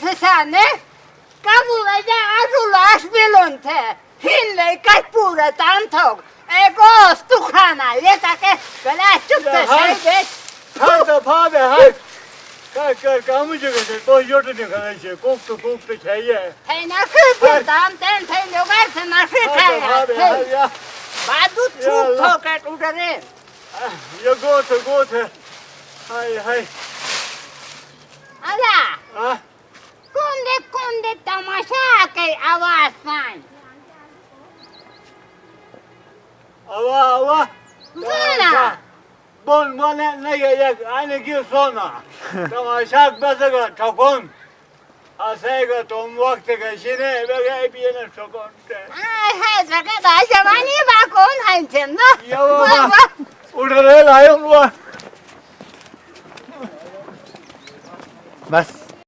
Efesane, kabulede adulaş bilunte, hinle kaçpure tantok, egos tukhana, yetake, galaşçık da şeydet. Hayda pabe hay. Kalk kamucu getir. Boş yurtunu kardeşi. Koktu çayı. Hey nakı buradan, ten ten yogarsa nasıl Hayda pabe kaya? hay ya. Badu çok tokat udare. Ya gote. Hay. Ala, Ha? kunde tamasha ke आवाज san. Allah. Zana. Bon ne gerek? Aynı gün sonra. Tamaşak mesela takon. Asayga tom vakti geçine böyle bir yere sokon. Ay hay zaten daha zamani bakon hancım da. Ya baba. Uğrarel ayol var. Bas.